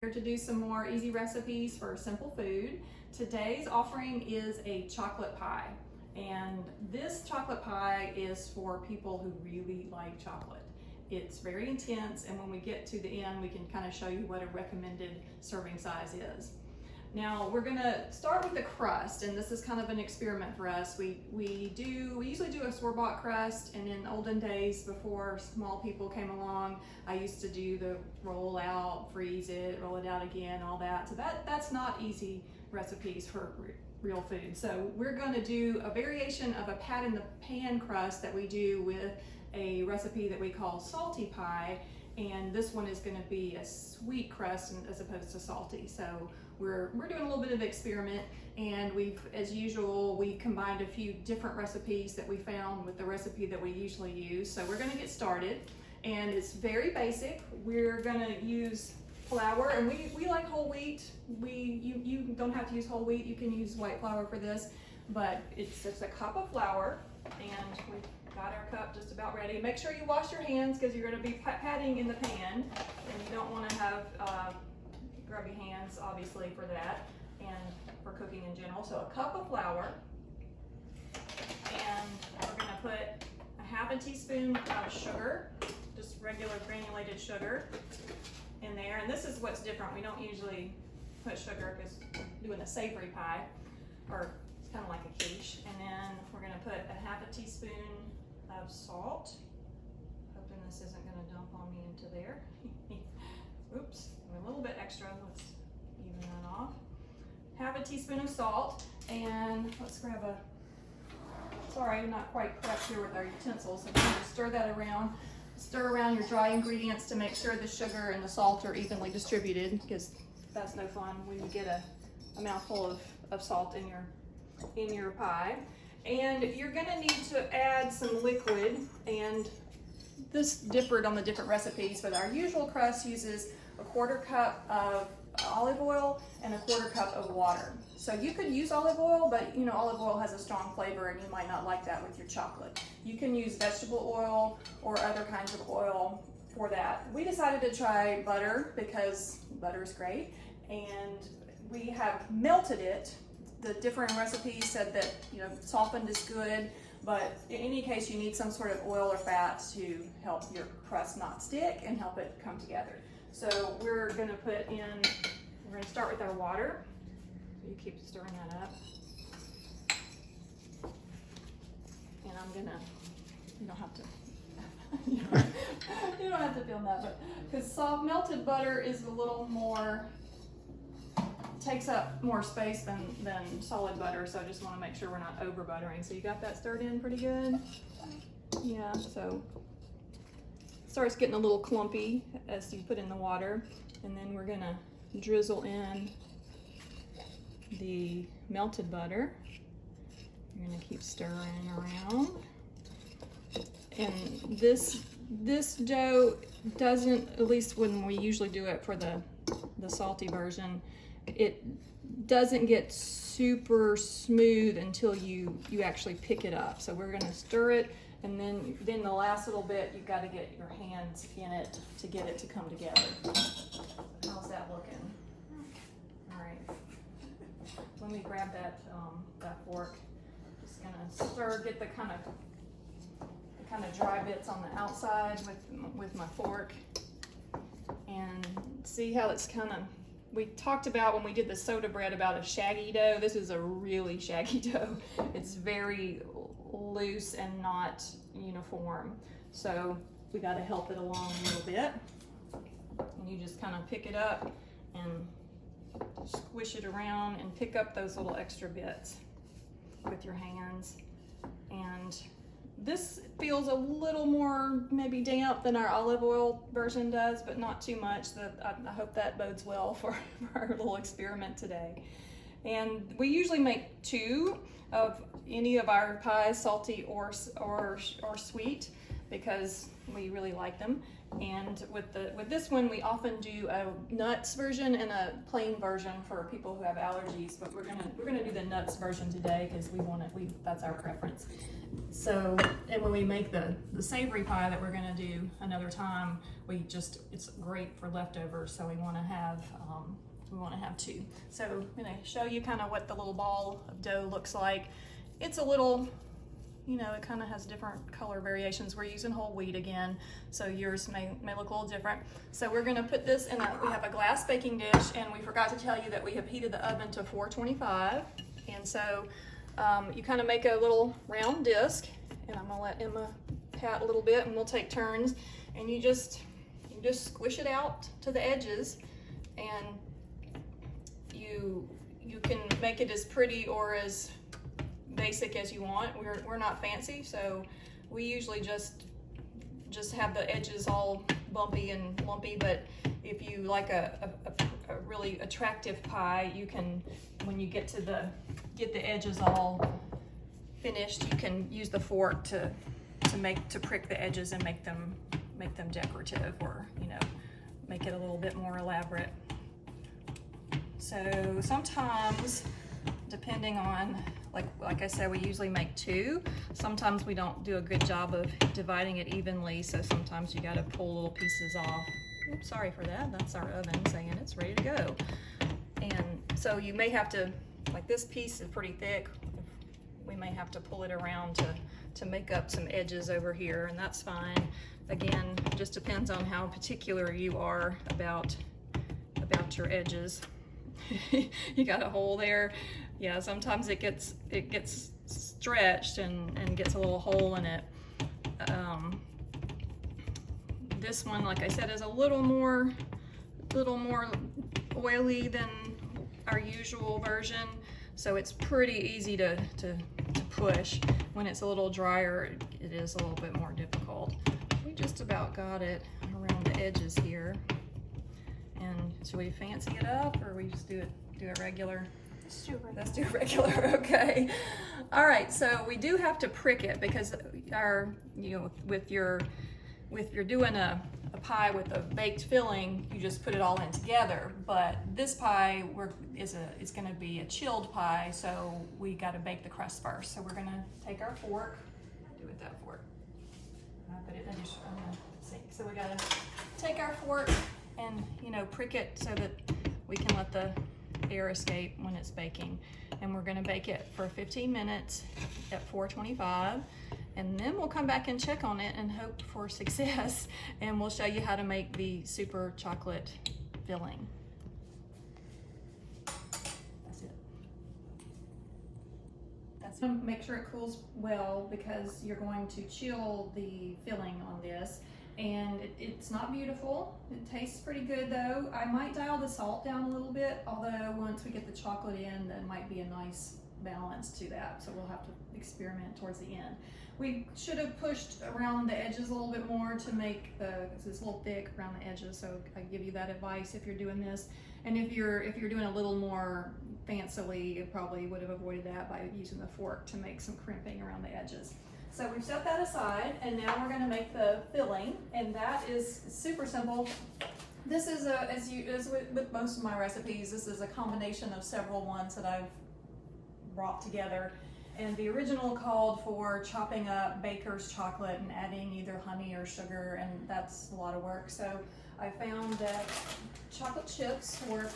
here to do some more easy recipes for simple food. Today's offering is a chocolate pie, and this chocolate pie is for people who really like chocolate. It's very intense, and when we get to the end, we can kind of show you what a recommended serving size is. Now we're gonna start with the crust, and this is kind of an experiment for us. We usually do a store-bought crust, and in olden days before small people came along, I used to do the roll out, freeze it, roll it out again, all that. So that's not easy recipes for real food. So we're gonna do a variation of a pat in the pan crust that we do with a recipe that we call salty pie, and this one is gonna be a sweet crust as opposed to salty. So we're doing a little bit of experiment, and as usual, we combined a few different recipes that we found with the recipe that we usually use. So we're gonna get started, and it's very basic. We're gonna use flour, and we like whole wheat. You don't have to use whole wheat, you can use white flour for this, but it's just a cup of flour, and we've got our cup just about ready. Make sure you wash your hands because you're gonna be patting in the pan, and you don't wanna have grubby hands, obviously, for that and for cooking in general. So a cup of flour, and we're gonna put a half a teaspoon of sugar, just regular granulated sugar in there. And this is what's different. We don't usually put sugar because we're doing a savory pie, or it's kind of like a quiche. And then we're gonna put a half a teaspoon of salt. Hoping this isn't gonna dump on me into there. Oops. A little bit extra, let's even that off. Half a teaspoon of salt, and let's grab sorry, I'm not quite correct here with our utensils, so we're going to stir that around. Stir around your dry ingredients to make sure the sugar and the salt are evenly distributed, because that's no fun when you get a mouthful of salt in your pie. And you're going to need to add some liquid, and this differed on the different recipes, but our usual crust uses a 1/4 cup of olive oil and a 1/4 cup of water. So you could use olive oil, but you know, olive oil has a strong flavor and you might not like that with your chocolate. You can use vegetable oil or other kinds of oil for that. We decided to try butter because butter is great, and we have melted it. The different recipes said that, you know, softened is good, but in any case, you need some sort of oil or fat to help your crust not stick and help it come together. So we're gonna we're gonna start with our water. So you keep stirring that up. And I'm gonna, you don't have to, you don't have to film that, but because soft melted butter is a little more, takes up more space than solid butter, so I just wanna make sure we're not over buttering. So you got that stirred in pretty good? Yeah, so starts getting a little clumpy as you put in the water, and then we're gonna drizzle in the melted butter. You're gonna keep stirring around, and this dough doesn't, at least when we usually do it for the salty version, it doesn't get super smooth until you actually pick it up. So we're gonna stir it, and then the last little bit, you've got to get your hands in it to get it to come together. How's that looking? All right. Let me grab that fork. Just gonna stir, get the kind of dry bits on the outside with my fork, and see how it's kind of. We talked about when we did the soda bread about a shaggy dough. This is a really shaggy dough. It's very loose and not uniform. So we got to help it along a little bit. And you just kind of pick it up and squish it around and pick up those little extra bits with your hands. And this feels a little more maybe damp than our olive oil version does, but not too much. I hope that bodes well for our little experiment today. And we usually make 2 of any of our pies, salty or sweet, because we really like them. And with this one, we often do a nuts version and a plain version for people who have allergies. But we're gonna do the nuts version today because that's our preference. So, and when we make the savory pie that we're gonna do another time, it's great for leftovers. So we want to have two. So I'm gonna show you kind of what the little ball of dough looks like. It's a little, it kind of has different color variations. We're using whole wheat again, so yours may look a little different. So we're gonna put this in we have a glass baking dish, and we forgot to tell you that we have heated the oven to 425. And so you kind of make a little round disc, and I'm gonna let Emma pat a little bit, and we'll take turns. And you just squish it out to the edges, and you can make it as pretty or as basic as you want. We're not fancy, so we usually just have the edges all bumpy and lumpy. But if you like a really attractive pie, you can, when you get the edges all finished, you can use the fork to prick the edges and make them decorative, or make it a little bit more elaborate. So sometimes, depending on, like I said, we usually make two. Sometimes we don't do a good job of dividing it evenly, so sometimes you gotta pull little pieces off. Oops, sorry for that. That's our oven saying it's ready to go. And so you may have to, like this piece is pretty thick, we may have to pull it around to make up some edges over here, and that's fine. Again, just depends on how particular you are about your edges. You got a hole there. Yeah, sometimes it gets stretched and gets a little hole in it. This one, like I said, is a little more oily than our usual version, so it's pretty easy to push. When it's a little drier, it is a little bit more difficult. We just about got it around the edges here. And should we fancy it up, or we just do it regular? Let's do regular, okay. All right, so we do have to prick it because if you're doing a pie with a baked filling, you just put it all in together. But this pie it's gonna be a chilled pie, so we gotta bake the crust first. So we're gonna take our fork, do it with that fork. I put it in the sink. So we gotta take our fork and prick it so that we can let the air escape when it's baking. And we're gonna bake it for 15 minutes at 425, and then we'll come back and check on it and hope for success, and we'll show you how to make the super chocolate filling. That's it. That's it. Make sure it cools well, because you're going to chill the filling on this. And it's not beautiful. It tastes pretty good though. I might dial the salt down a little bit, although once we get the chocolate in, that might be a nice balance to that. So we'll have to experiment towards the end. We should have pushed around the edges a little bit more to make because it's a little thick around the edges. So I give you that advice if you're doing this. And if you're doing a little more fancily, you probably would have avoided that by using the fork to make some crimping around the edges. So we've set that aside, and now we're going to make the filling, and that is super simple. This is as with most of my recipes, this is a combination of several ones that I've brought together. And the original called for chopping up baker's chocolate and adding either honey or sugar, and that's a lot of work. So I found that chocolate chips work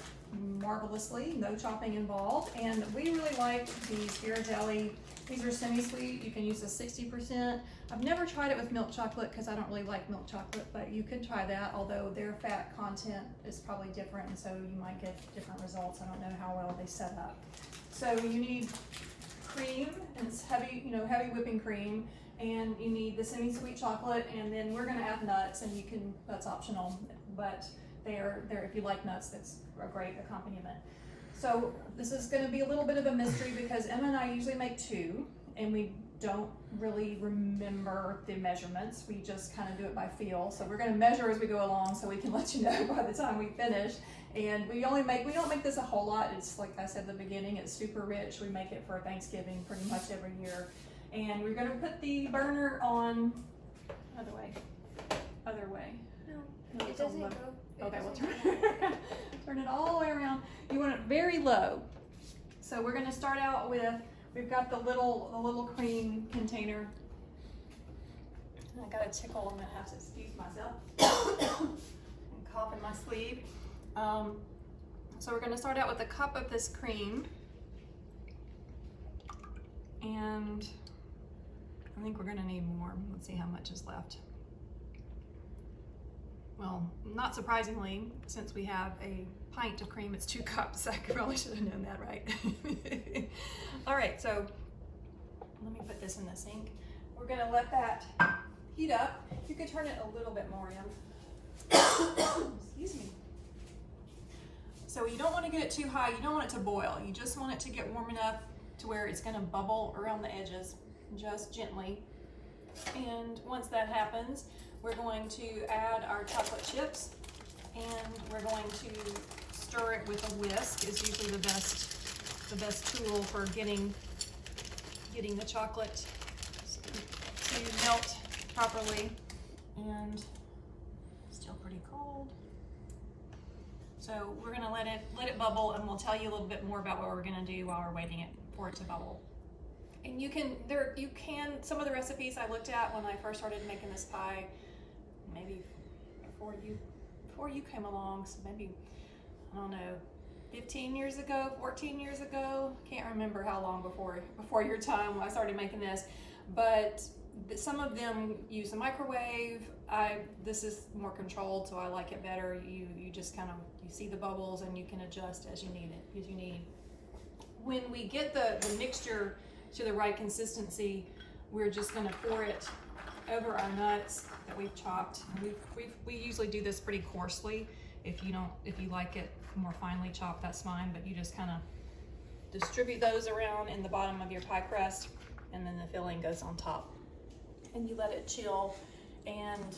marvelously, no chopping involved, and we really like these Ghirardelli. These are semi-sweet. You can use a 60%. I've never tried it with milk chocolate because I don't really like milk chocolate, but you could try that, although their fat content is probably different, and so you might get different results. I don't know how well they set up. So you need cream, and it's heavy, heavy whipping cream, and you need the semi-sweet chocolate, and then we're gonna add nuts, and that's optional, but they're if you like nuts, that's a great accompaniment. So this is going to be a little bit of a mystery because Emma and I usually make two, and we don't really remember the measurements. We just kind of do it by feel. So we're going to measure as we go along so we can let you know by the time we finish. And we don't make this a whole lot. It's like I said at the beginning, it's super rich. We make it for Thanksgiving pretty much every year. And we're going to put the burner on other way. No, It it's on doesn't low. go. Okay, we'll turn it all the way around. You want it very low. So we're gonna start out with, we've got the little cream container. I got a tickle, I'm gonna have to excuse myself. And cough in my sleeve. So we're gonna start out with a cup of this cream. And I think we're gonna need more. Let's see how much is left. Well, not surprisingly, since we have a pint of cream, it's 2 cups. I probably should have known that, right? All right, so let me put this in the sink. We're gonna let that heat up. You could turn it a little bit more in. Excuse me. So you don't want to get it too high. You don't want it to boil. You just want it to get warm enough to where it's gonna bubble around the edges, just gently. And once that happens, we're going to add our chocolate chips, and we're going to stir it with a whisk. Is usually the best tool for getting the chocolate to melt properly. And still pretty cold. So we're gonna let it bubble, and we'll tell you a little bit more about what we're gonna do while we're waiting for it to bubble. And you can some of the recipes I looked at when I first started making this pie, maybe before you came along, so maybe, I don't know, 15 years ago, 14 years ago, can't remember how long before your time when I started making this, but some of them use a microwave. This is more controlled, so I like it better. You just kind of, you see the bubbles and you can adjust as you need. When we get the mixture to the right consistency, we're just gonna pour it over our nuts that we've chopped. We usually do this pretty coarsely. If you like it more finely chopped, that's fine, but you just kind of distribute those around in the bottom of your pie crust, and then the filling goes on top. And you let it chill, and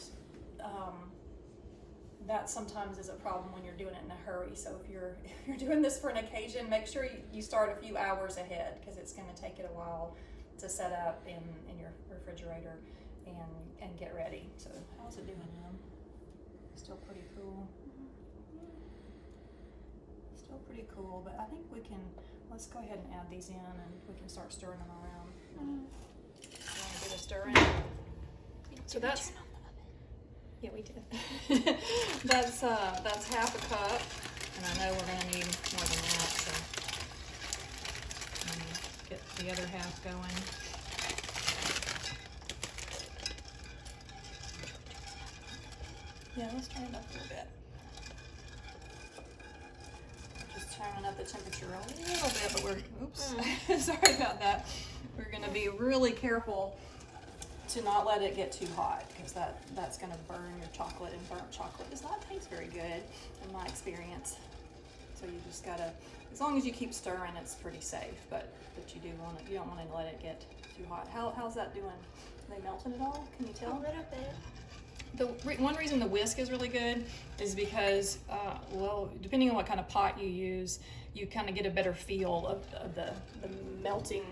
that sometimes is a problem when you're doing it in a hurry. So if you're doing this for an occasion, make sure you start a few hours ahead, because it's going to take it a while to set up in your refrigerator and get ready. So how's it doing now? Still pretty cool. Still pretty cool, but I think let's go ahead and add these in, and we can start stirring them around. You want to get a stir in? So that's, yeah, we did. that's half a cup, and I know we're gonna need more than that, so let me get the other half going. Yeah, let's turn it up a little bit. Just turning up the temperature a little bit, but we're, sorry about that. We're gonna be really careful to not let it get too hot, because that's gonna burn your chocolate, and burnt chocolate does not taste very good in my experience. So you just gotta, as long as you keep stirring, it's pretty safe, but you don't want to let it get too hot. How's that doing? Are they melting at all? Can you tell? A little bit. One reason the whisk is really good is because, well, depending on what kind of pot you use, you kind of get a better feel of the melting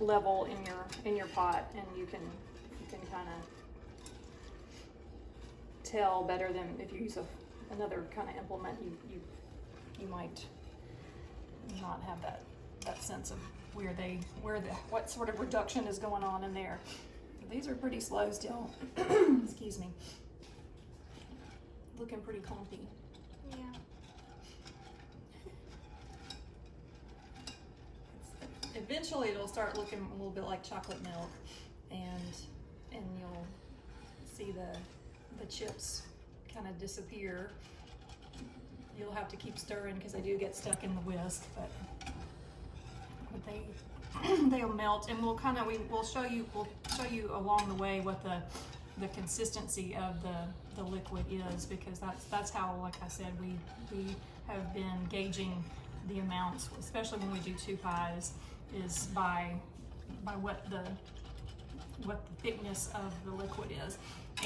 level in your pot, and you can kind of tell better than if you use another kind of implement. You might not have that sense of what sort of reduction is going on in there. These are pretty slow still. Excuse me. Looking pretty clumpy. Yeah. Eventually it'll start looking a little bit like chocolate milk, and you'll see the chips kind of disappear. You'll have to keep stirring because they do get stuck in the whisk, but they'll melt, and we'll show you along the way what the consistency of the liquid is, because that's how, like I said, we have been gauging the amounts, especially when we do 2 pies, is by what the thickness of the liquid is.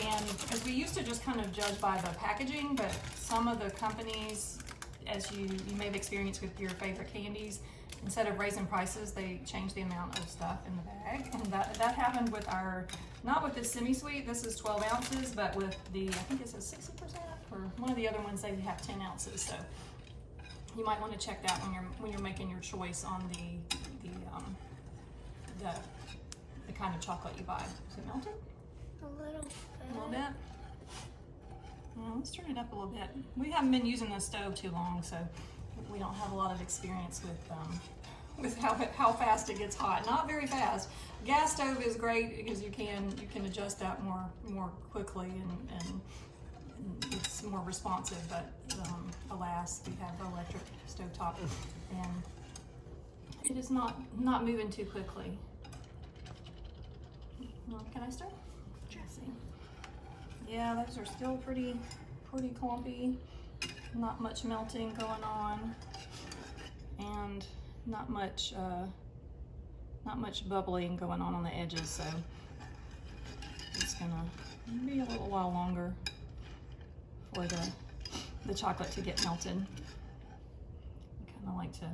And because we used to just kind of judge by the packaging, but some of the companies, as you may have experienced with your favorite candies, instead of raising prices, they changed the amount of stuff in the bag. And that happened with our, not with this semi-sweet, this is 12 ounces, but with the, I think it says 60%, or one of the other ones, they have 10 ounces. So you might want to check that when you're making your choice on the kind of chocolate you buy. Is it melted? A little bit. A little bit? Well, let's turn it up a little bit. We haven't been using the stove too long, so we don't have a lot of experience with how fast it gets hot. Not very fast. Gas stove is great because you can adjust that more quickly and it's more responsive. But alas, we have electric stovetop, and it is not moving too quickly. Well, can I start? Let's see. Yeah, those are still pretty clumpy. Not much melting going on, and not much bubbling going on the edges. So it's gonna be a little while longer for the chocolate to get melted. I kind of like to.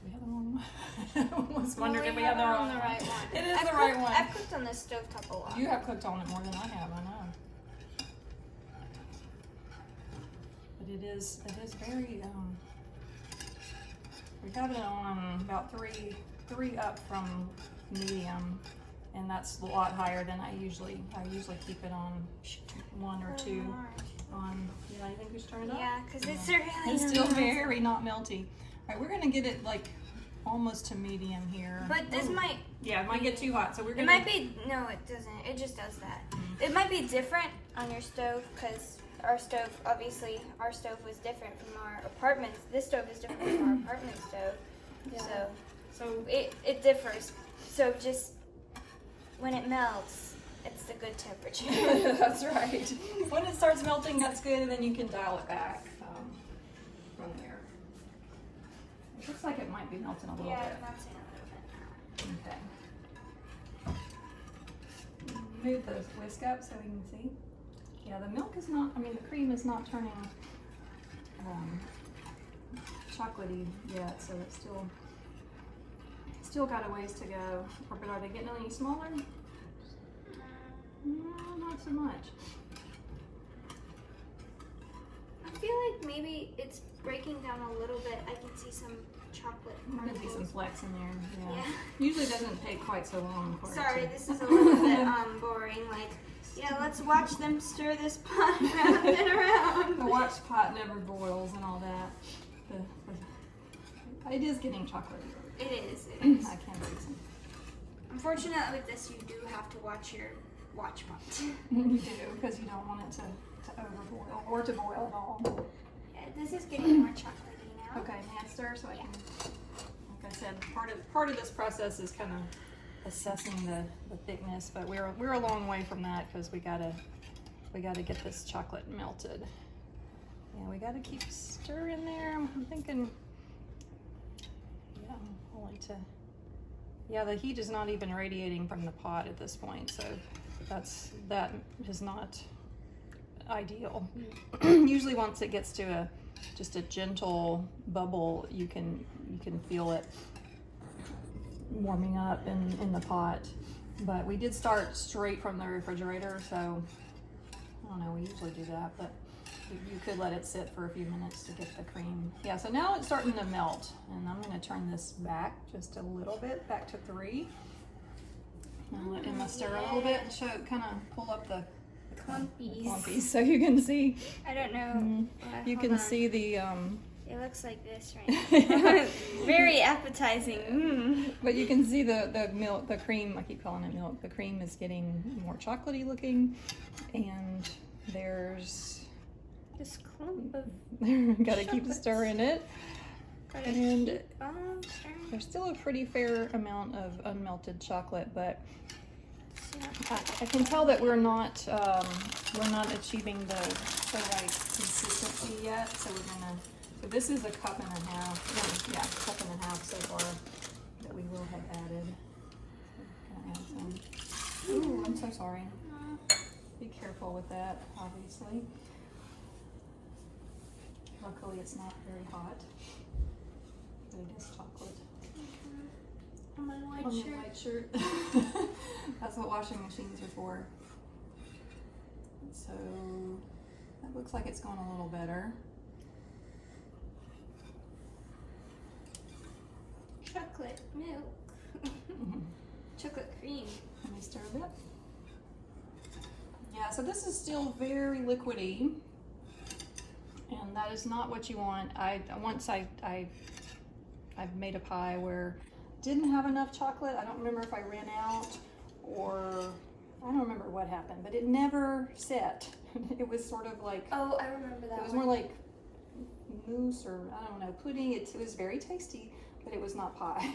Do we have the wrong one? I almost wondered if we have the wrong one. Right one. It is the right one. I've cooked on the stovetop a lot. You have cooked on it more than I have, I know. But it is very, we have it on about three up from medium, and that's a lot higher than I usually keep it on 1 or 2 on. Yeah, you think we should turn it up? Yeah, because it's really It's still very not melty. All right, we're gonna get it like almost to medium here. But this might. Yeah, it might get too hot, so we're gonna. It might be. No, it doesn't. It just does that. It might be different on your stove because our stove, obviously, our stove was different from our apartments. This stove is different from our apartment stove. Yeah. So it differs. So just when it melts, it's the good temperature. That's right. When it starts melting, that's good, and then you can dial it back from there. It looks like it might be melting a little Yeah, bit. melting a little bit now. Okay. Move the whisk up so we can see. Yeah, the milk is not, the cream is not turning chocolatey yet, so it's still got a ways to go. But are they getting any smaller? No, not so much. I feel like maybe it's breaking down a little bit. I can see some chocolate There could be some particles. flecks in there. Yeah. Yeah. Usually doesn't take quite so long for Sorry, it to. this is a little bit boring. Like, yeah, let's watch them stir this pot around and around. The watch pot never boils and all that. It is getting chocolatey. It is. I can't reason. Unfortunately, with this, you do have to watch your watch pot. You do, because you don't want it to overboil or to boil at all. Yeah, this is getting more chocolatey now. Okay, may I stir so I can, like I said, part of this process is kind of assessing the thickness, but we're a long way from that because we gotta get this chocolate melted. Yeah, we gotta keep stirring there. I'm thinking, yeah, the heat is not even radiating from the pot at this point, so that is not ideal. Usually once it gets to just a gentle bubble, you can feel it warming up in the pot. But we did start straight from the refrigerator, so I don't know, we usually do that, but you could let it sit for a few minutes to get the cream. Yeah, so now it's starting to melt, and I'm going to turn this back just a little bit, back to 3. And let Emma stir a little bit and kind of pull up the clumpies so you can see. I don't know. You can see the It looks like this right now. Very appetizing. but you can see the milk, the cream, I keep calling it milk, the cream is getting more chocolatey looking, and there's This clump of gotta keep stirring it. And almost there's still a pretty fair amount of unmelted chocolate, but I can tell that we're not achieving the right consistency yet. So so this is a cup and a half. Yeah, cup and a half so far that we will have added. Gonna add some. Ooh, I'm so sorry. Be careful with that, obviously. Luckily, it's not very hot. but it is chocolate. On my white On your shirt. white shirt. That's what washing machines are for. So that looks like it's going a little better. Chocolate milk. Chocolate cream. Let me stir a bit. Yeah, so this is still very liquidy, and that is not what you want. Once I've made a pie where I didn't have enough chocolate. I don't remember if I ran out or I don't remember what happened, but it never set. It was sort of like, Oh, I remember that. it was one. more like mousse or I don't know, pudding. It was very tasty, but it was not pie.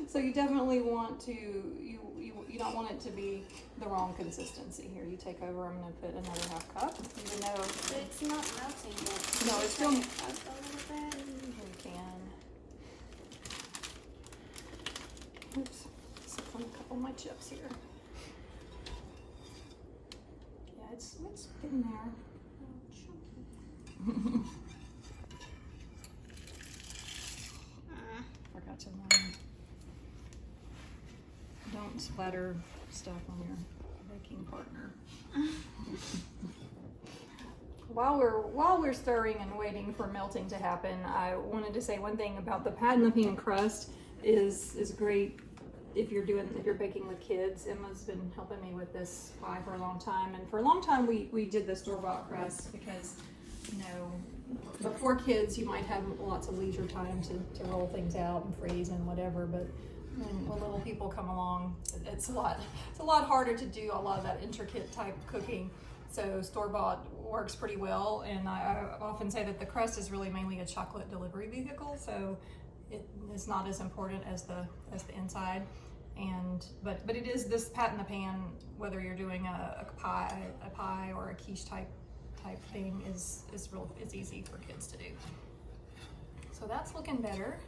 So you definitely want to, you don't want it to be the wrong consistency. Here, you take over. I'm going to put another half cup, even though But it's not melting yet. No, it's still- Turn it up a little bit. we can. Oops, sip on a couple of my chips here. Yeah, it's getting there. Forgot to warn. Don't splatter stuff on your baking partner. While we're stirring and waiting for melting to happen, I wanted to say one thing about the pat in the pan crust is great if you're baking with kids. Emma's been helping me with this pie for a long time, and for a long time we did the store-bought crust because, you know, before kids you might have lots of leisure time to roll things out and freeze and whatever, but when little people come along, it's a lot harder to do a lot of that intricate type cooking. So store-bought works pretty well, and I often say that the crust is really mainly a chocolate delivery vehicle, so it is not as important as the inside. And but it is this pat in the pan, whether you're doing a pie or a quiche type thing is easy for kids to do. So that's looking better.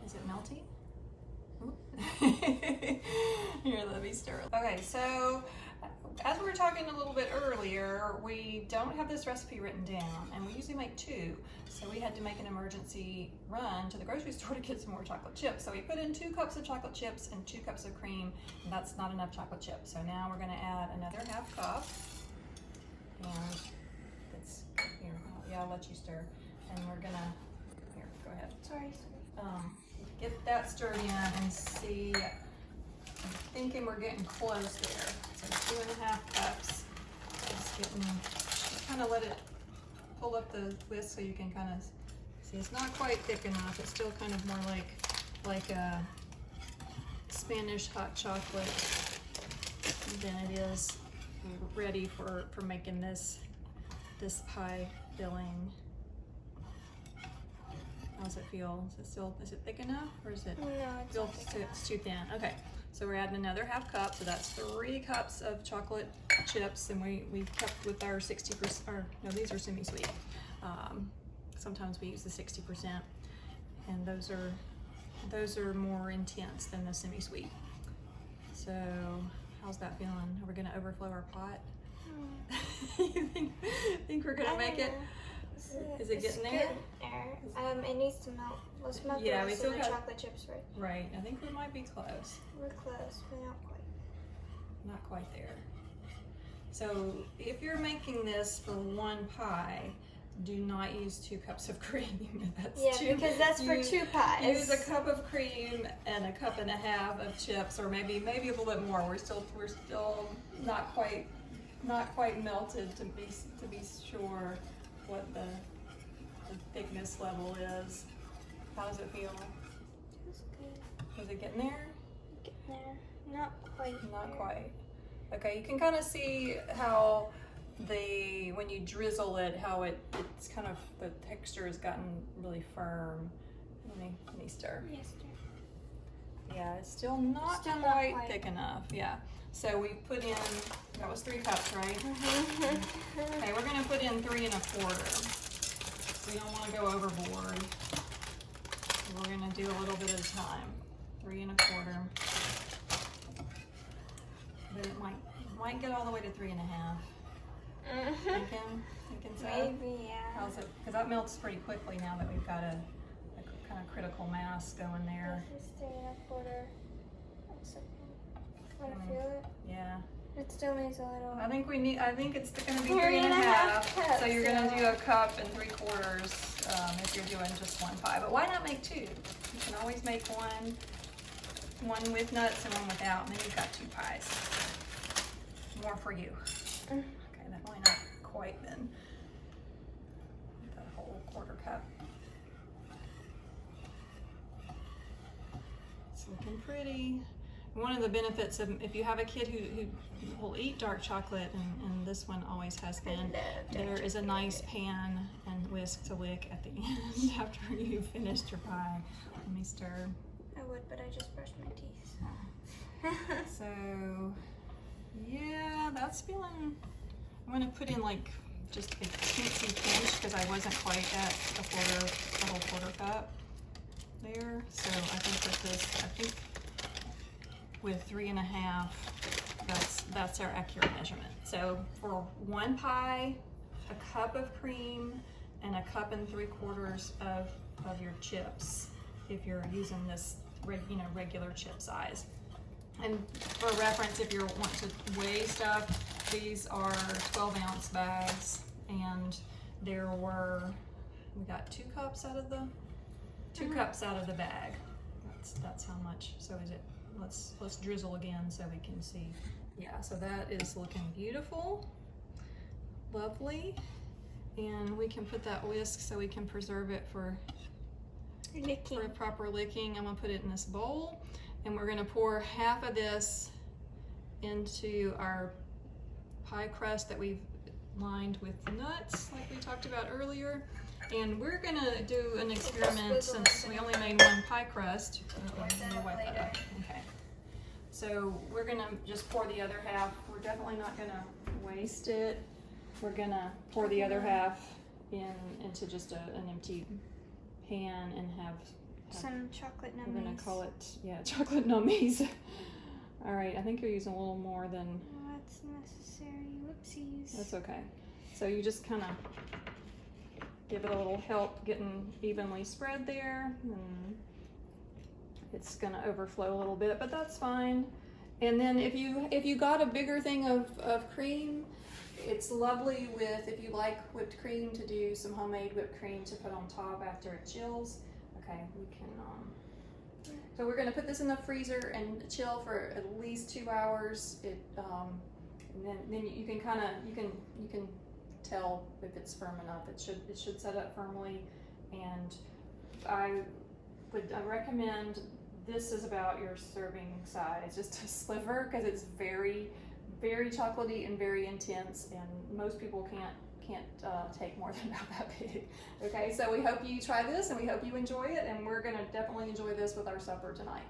Is it melty? Here, let me stir it. Okay, so as we were talking a little bit earlier, we don't have this recipe written down, and we usually make two. So we had to make an emergency run to the grocery store to get some more chocolate chips. So we put in 2 cups of chocolate chips and 2 cups of cream, and that's not enough chocolate chips. So now we're gonna add another half cup. And it's, here, yeah, I'll let you stir. And we're gonna, here, go ahead. Sorry. Get that stirred in and see, I'm thinking we're getting close there. So 2.5 cups. Just kind of let it pull up the whisk so you can kind of see. It's not quite thick enough. It's still kind of more like a Spanish hot chocolate than it is ready for making this pie filling. How does it feel? Is it thick enough, or is it No, it's feel not thick it's too thin? Okay, so we're adding another half cup, so that's 3 cups of chocolate chips, and we kept with our 60%, or no, these are semi-sweet. Sometimes we use the 60%, and those are more intense than the semi-sweet. So how's that feeling? Are we gonna overflow our pot? You think we're gonna make it? Is it getting there? It needs to melt. Let's melt Yeah, the we rest still of the got- chocolate chips first. Right, I think we might be close. We're close, but not quite. Not quite there. So if you're making this for 1 pie, do not use 2 cups of cream. Because that's for 2 pies. Use a cup of cream and a cup and a half of chips, or maybe a little bit more. We're still not quite melted to be sure what the thickness level is. How does it feel? That's good. Is it getting there? Getting there. Not quite. Not there. quite. Okay, you can kind of see how when you drizzle it, how it's kind of, the texture has gotten really firm. Let me stir. Yes, sir. Yeah, it's still not quite thick enough. Yeah. So we put in, that was 3 cups, right? Okay, we're gonna put in 3 1/4. We don't want to go overboard. We're gonna do a little bit at a time. 3 1/4. But it might get all the way to 3 1/2. Thinking so? Maybe, yeah. How's it? Because that melts pretty quickly now that we've got a kind of critical mass going there. Just stay in a quarter. Want to feel it? Yeah. It still needs a little. I think it's going to be 3.5 cups. So you're going to yeah. do a cup and 3/4 if you're doing just one pie. But why not make two? You can always make one with nuts and one without, and then you've got 2 pies. More for you. Okay, that might not quite then. That whole 1/4 cup. It's looking pretty. One of the benefits of if you have a kid who will eat dark chocolate, and this one always has been, there is a nice pan and whisk to lick at the end after you've finished your pie. Let me stir. I would, but I just brushed my teeth. So, yeah, that's feeling. I'm gonna put in like just a teensy pinch because I wasn't quite at the whole 1/4 cup there. So I think with 3.5, that's our accurate measurement. So for one pie, a cup of cream and a cup and 3/4 of your chips, if you're using this regular chip size. And for reference, if you want to weigh stuff, these are 12-ounce bags, and we got 2 cups out of the 2 cups out of the bag. That's how much. So is it? Let's drizzle again so we can see. Yeah, so that is looking beautiful, lovely, and we can put that whisk so we can preserve it for Licking. a proper licking. I'm gonna put it in this bowl, and we're gonna pour half of this into our pie crust that we've lined with nuts, like we talked about earlier. And we're gonna do an experiment since we only made one pie crust. Let me wipe that up. Okay. So we're gonna just pour the other half. We're definitely not gonna waste it. We're gonna pour the other half into just an empty pan and have some chocolate nummies. We're gonna call it, chocolate nummies. All right, I think you're using a little more than. Oh, that's necessary. Whoopsies. That's okay. So you just kind of give it a little help getting evenly spread there, and it's gonna overflow a little bit, but that's fine. And then if you got a bigger thing of cream, it's lovely with, if you like whipped cream, to do some homemade whipped cream to put on top after it chills. Okay, we can. So we're gonna put this in the freezer and chill for at least 2 hours. And then you can you can tell if it's firm enough. It should set up firmly, and I recommend, this is about your serving size, just a sliver, because it's very, very chocolatey and very intense, and most people can't take more than about that big. Okay, so we hope you try this and we hope you enjoy it, and we're gonna definitely enjoy this with our supper tonight.